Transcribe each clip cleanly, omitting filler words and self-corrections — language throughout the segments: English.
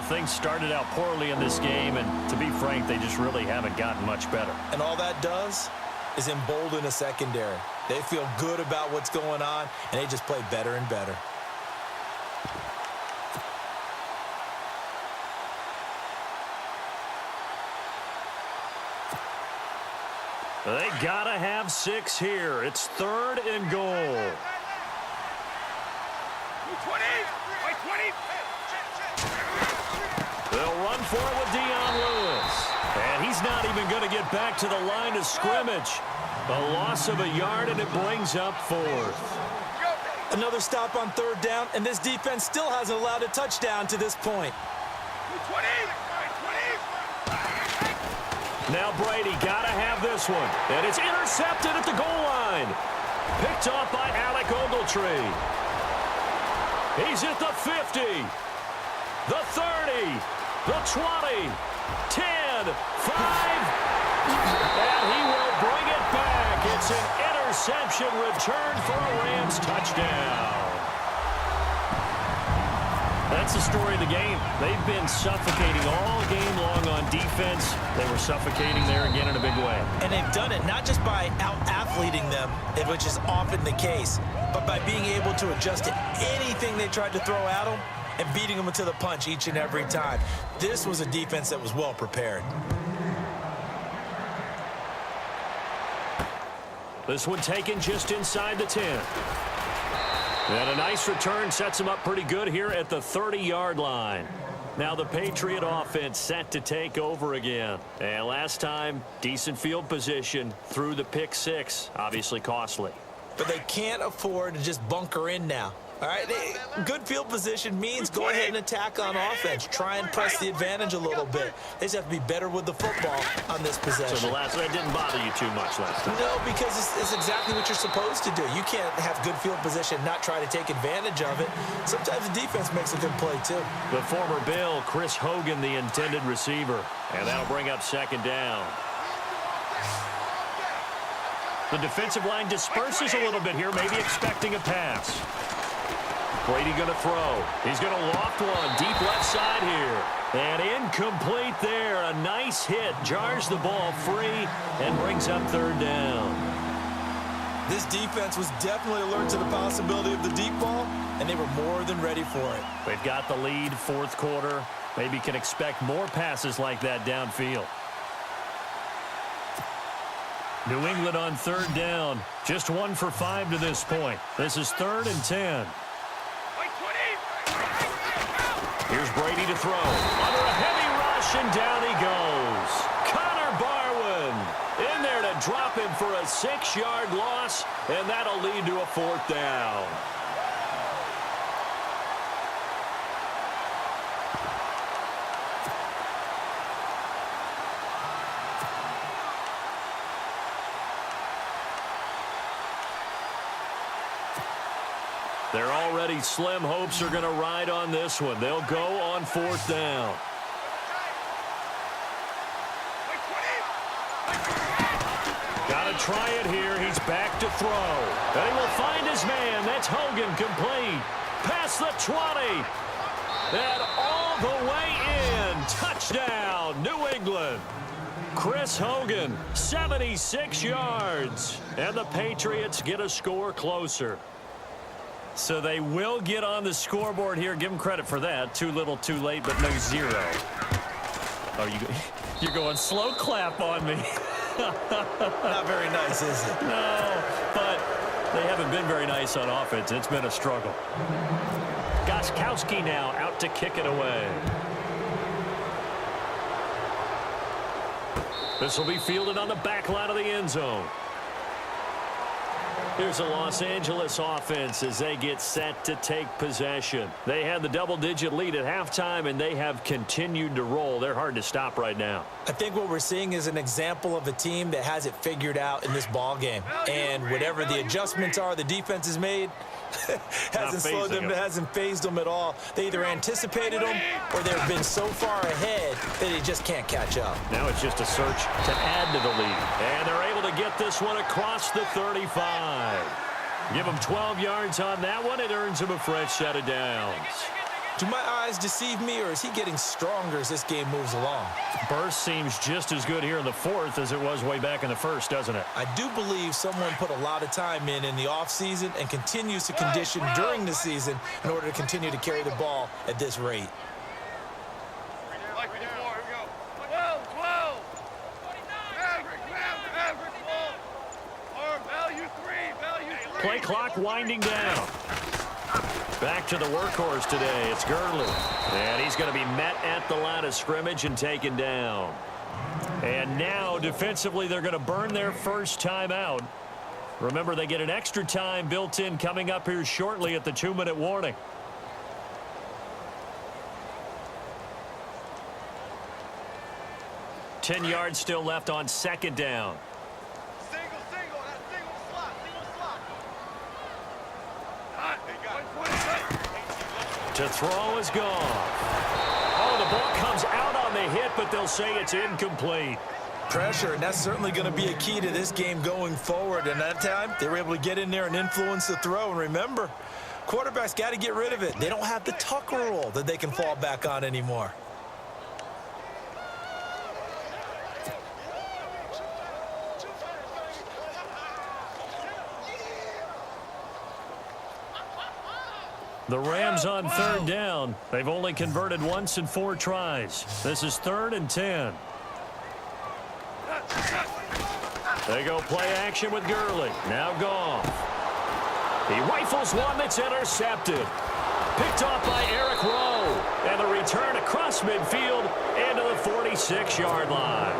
things started out poorly in this game, and to be frank, they just really haven't gotten much better. And all that does is embolden a secondary. They feel good about what's going on, and they just play better and better. They gotta have 6 here. It's 3rd and goal. 20. They'll run for it with Dion Lewis. And he's not even going to get back to the line of scrimmage. A loss of a yard, and it brings up 4th. Another stop on 3rd down, and this defense still hasn't allowed a touchdown to this point. 20. Now Brady got to have this one. And it's intercepted at the goal line. Picked off by Alec Ogletree. He's at the 50, the 30, the 20, 10, 5. And he will bring it back. It's an interception return for a Rams touchdown. That's the story of the game. They've been suffocating all game long on defense. They were suffocating there again in a big way. And they've done it not just by out-athleting them, which is often the case, but by being able to adjust to anything they tried to throw at them and beating them to the punch each and every time. This was a defense that was well prepared. This one taken just inside the 10. And a nice return sets him up pretty good here at the 30-yard line. Now the Patriot offense set to take over again. And last time, decent field position through the pick 6. Obviously costly. But they can't afford to just bunker in now. All right, good field position means go ahead and attack on offense. Try and press the advantage a little bit. They just have to be better with the football on this possession. So that didn't bother you too much last time? No, because it's exactly what you're supposed to do. You can't have good field position and not try to take advantage of it. Sometimes the defense makes a good play, too. The former Bill, Chris Hogan, the intended receiver. And that'll bring up 2nd down. The defensive line disperses a little bit here, maybe expecting a pass. Brady going to throw. He's going to loft one deep left side here. And incomplete there. A nice hit. Jars the ball free and brings up 3rd down. This defense was definitely alert to the possibility of the deep ball, and they were more than ready for it. They've got the lead, 4th quarter. Maybe can expect more passes like that downfield. New England on 3rd down. Just 1 for 5 to this point. This is 3rd and 10. Here's Brady to throw. Under a heavy rush, and down he goes. Connor Barwin in there to drop him for a 6-yard loss, and that'll lead to a 4th down. Their already slim hopes are going to ride on this one. They'll go on 4th down. Got to try it here. He's back to throw. And he will find his man. That's Hogan, complete. Past the 20. And all the way in. Touchdown, New England. Chris Hogan, 76 yards. And the Patriots get a score closer. So they will get on the scoreboard here. Give them credit for that. Too little, too late, but no 0. Oh, you're going slow clap on me. Not very nice, is it? No, but they haven't been very nice on offense. It's been a struggle. Gostkowski now out to kick it away. This will be fielded on the back line of the end zone. Here's a Los Angeles offense as they get set to take possession. They had the double-digit lead at halftime, and they have continued to roll. They're hard to stop right now. I think what we're seeing is an example of a team that has it figured out in this ball game. And whatever the adjustments are the defense has made, hasn't slowed them, hasn't phased them at all. They either anticipated them or they've been so far ahead that they just can't catch up. Now it's just a search to add to the lead. And they're able to get this one across the 35. Give them 12 yards on that one. It earns them a fresh set of downs. Do my eyes deceive me, or is he getting stronger as this game moves along? Burst seems just as good here in the fourth as it was way back in the first, doesn't it? I do believe someone put a lot of time in the offseason and continues to condition during the season in order to continue to carry the ball at this rate. Play clock winding down. Back to the workhorse today. It's Gurley. And he's going to be met at the line of scrimmage and taken down. And now, defensively, they're going to burn their first time out. Remember, they get an extra time built in coming up here shortly at the 2-minute warning. Ten yards still left on second down. To throw is gone. Oh, the ball comes out on the hit, but they'll say it's incomplete. Pressure, and that's certainly going to be a key to this game going forward. And that time, they were able to get in there and influence the throw. And remember, quarterbacks got to get rid of it. They don't have the Tucker rule that they can fall back on anymore. The Rams on third down. They've only converted once in 4 tries. This is 3rd and 10. They go play action with Gurley. Now Goff. He rifles one that's intercepted. Picked off by Eric Rowe. And the return across midfield into the 46-yard line.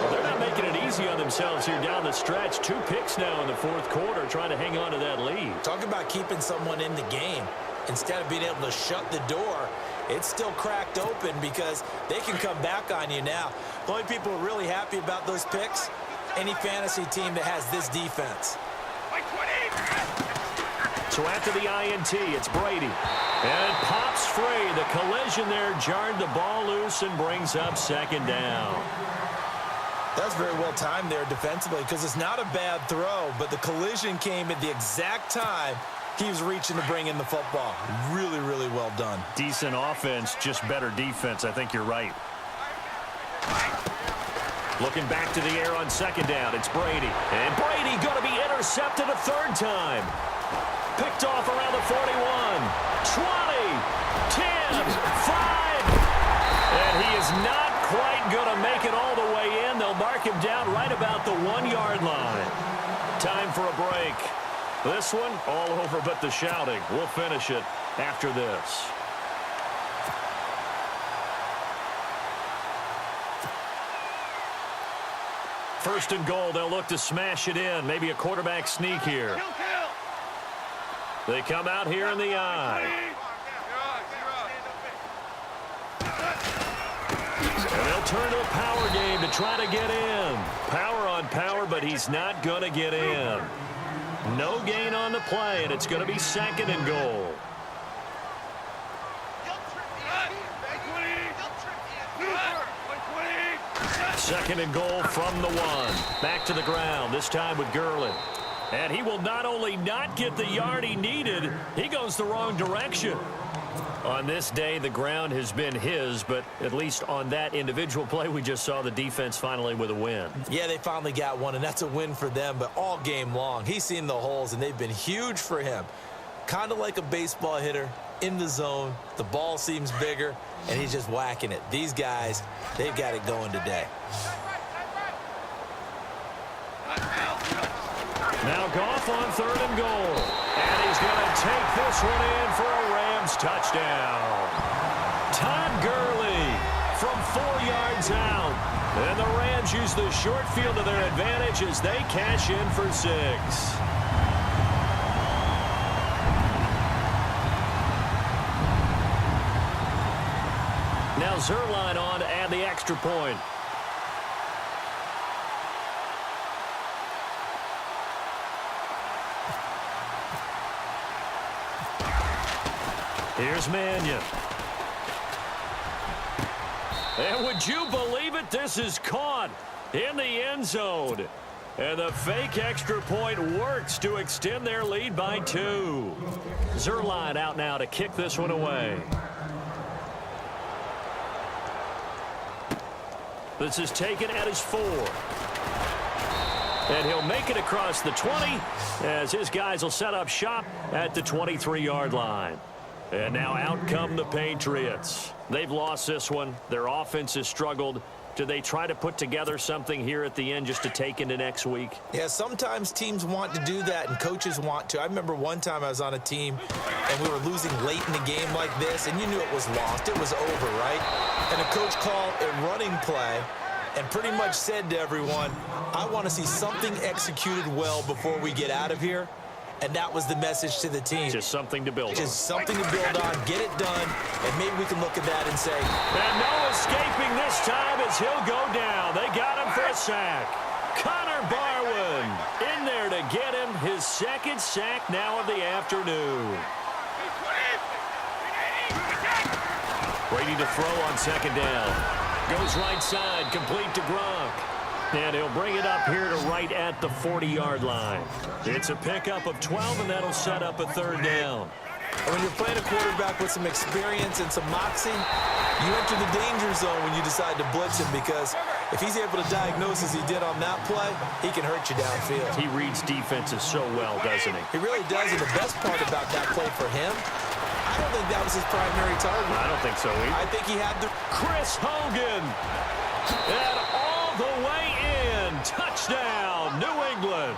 Well, they're not making it easy on themselves here down the stretch. 2 picks now in the 4th quarter trying to hang on to that lead. Talk about keeping someone in the game. Instead of being able to shut the door, it's still cracked open because they can come back on you now. The only people who are really happy about those picks, any fantasy team that has this defense. So after the INT, it's Brady. And it pops free. The collision there jarred the ball loose and brings up second down. That's very well timed there defensively because it's not a bad throw, but the collision came at the exact time he was reaching to bring in the football. Really, really well done. Decent offense, just better defense. I think you're right. Looking back to the air on second down, it's Brady. And Brady going to be intercepted a 3rd time. Picked off around the 41, 20, 10, 5. And he is not quite going to make it all the way in. They'll mark him down right about the 1-yard line. Time for a break. This one all over but the shouting. We'll finish it after this. First and goal, they'll look to smash it in. Maybe a quarterback sneak here. They come out here in the eye. And they'll turn to a power game to try to get in. Power on power, but he's not going to get in. No gain on the play, and it's going to be 2nd and goal. Second and goal from the 1. Back to the ground, this time with Gurley. And he will not only not get the yard he needed, he goes the wrong direction. On this day, the ground has been his, but at least on that individual play, we just saw the defense finally with a win. Yeah, they finally got one, and that's a win for them, but all game long, he's seen the holes, and they've been huge for him. Kind of like a baseball hitter in the zone. The ball seems bigger, and he's just whacking it. These guys, they've got it going today. Now Goff on 3rd and goal. And he's going to take this one in for a Rams touchdown. Todd Gurley from 4 yards out. And the Rams use the short field to their advantage as they cash in for 6. Now Zerline on to add the extra point. Here's Mannion. And would you believe it? This is caught in the end zone. And the fake extra point works to extend their lead by 2. Zerline out now to kick this one away. This is taken at his 4. And he'll make it across the 20 as his guys will set up shop at the 23-yard line. And now out come the Patriots. They've lost this one. Their offense has struggled. Do they try to put together something here at the end just to take into next week? Yeah, sometimes teams want to do that and coaches want to. I remember one time I was on a team and we were losing late in the game like this, and you knew it was lost. It was over, right? And the coach called a running play and pretty much said to everyone, I want to see something executed well before we get out of here. And that was the message to the team. Just something to build on. Just something to build on, get it done, and maybe we can look at that and say. And no escaping this time as he'll go down. They got him for a sack. Connor Barwin in there to get him his second sack now of the afternoon. Waiting to throw on second down. Goes right side, complete to Gronk. And he'll bring it up here to right at the 40-yard line. It's a pickup of 12, and that'll set up a third down. And when you're playing a quarterback with some experience and some moxie, you enter the danger zone when you decide to blitz him, because if he's able to diagnose as he did on that play, he can hurt you downfield. He reads defenses so well, doesn't he? He really does, and the best part about that play for him, I don't think that was his primary target. I don't think so either. I think he had the... Chris Hogan. And all the way in. Touchdown, New England.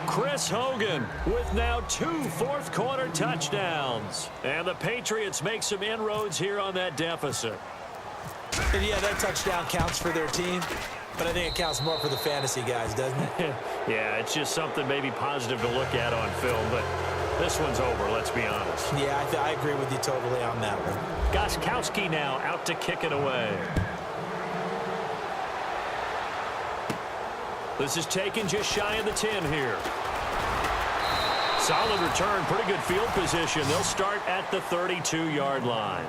Chris Hogan with now 2 fourth-quarter touchdowns. And the Patriots make some inroads here on that deficit. And yeah, that touchdown counts for their team, but I think it counts more for the fantasy guys, doesn't it? Yeah, it's just something maybe positive to look at on film, but this one's over, let's be honest. Yeah, I agree with you totally on that one. Gostkowski now out to kick it away. This is taken just shy of the 10 here. Solid return, pretty good field position. They'll start at the 32-yard line.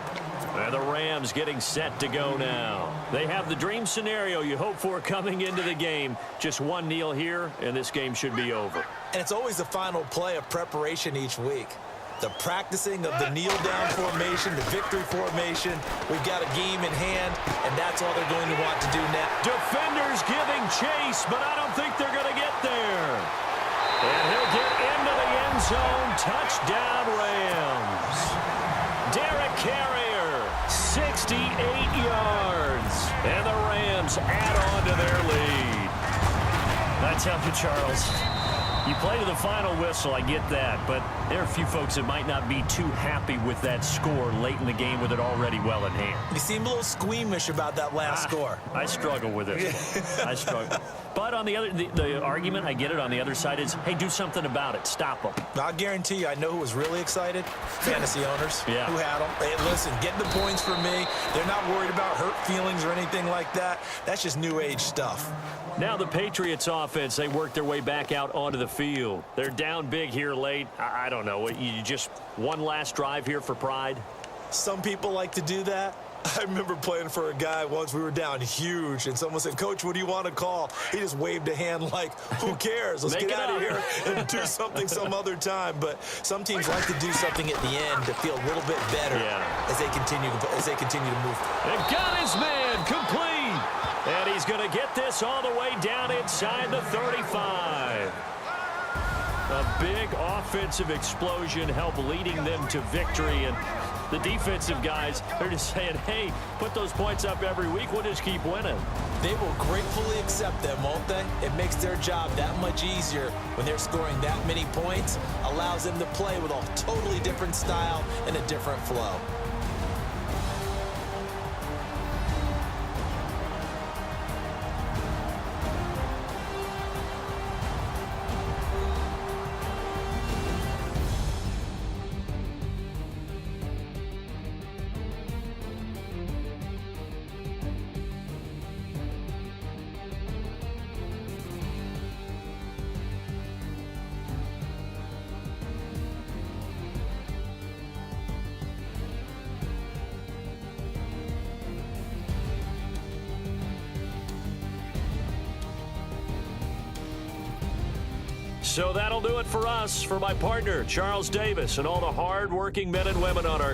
And the Rams getting set to go now. They have the dream scenario you hope for coming into the game. Just one kneel here, and this game should be over. And it's always the final play of preparation each week. The practicing of the kneel-down formation, the victory formation. We've got a game in hand, and that's all they're going to want to do now. Defenders giving chase, but I don't think they're going to get there. And he'll get into the end zone. Touchdown, Rams. Derek Carrier, 68 yards. And the Rams add on to their lead. I tell you, Charles, you play to the final whistle, I get that, but there are a few folks that might not be too happy with that score late in the game with it already well in hand. You seem a little squeamish about that last score. I struggle with it. I struggle. But on the other, the argument, I get it, on the other side is, hey, do something about it. Stop them. I'll guarantee you, I know who was really excited. Fantasy owners who had them. Hey, listen, get the points for me. They're not worried about hurt feelings or anything like that. That's just new age stuff. Now the Patriots offense, they work their way back out onto the field. They're down big here late. I don't know. You just one last drive here for pride? Some people like to do that. I remember playing for a guy once. We were down huge, and someone said, Coach, what do you want to call? He just waved a hand like, who cares? Let's get out of here and do something some other time. But some teams like to do something at the end to feel a little bit better as they continue to move. And got his man complete. And he's going to get this all the way down inside the 35. A big offensive explosion helped leading them to victory. And the defensive guys, they're just saying, hey, put those points up every week. We'll just keep winning. They will gratefully accept them, won't they? It makes their job that much easier when they're scoring that many points. Allows them to play with a totally different style and a different flow. So that'll do it for us. For my partner, Charles Davis, and all the hard-working men and women on our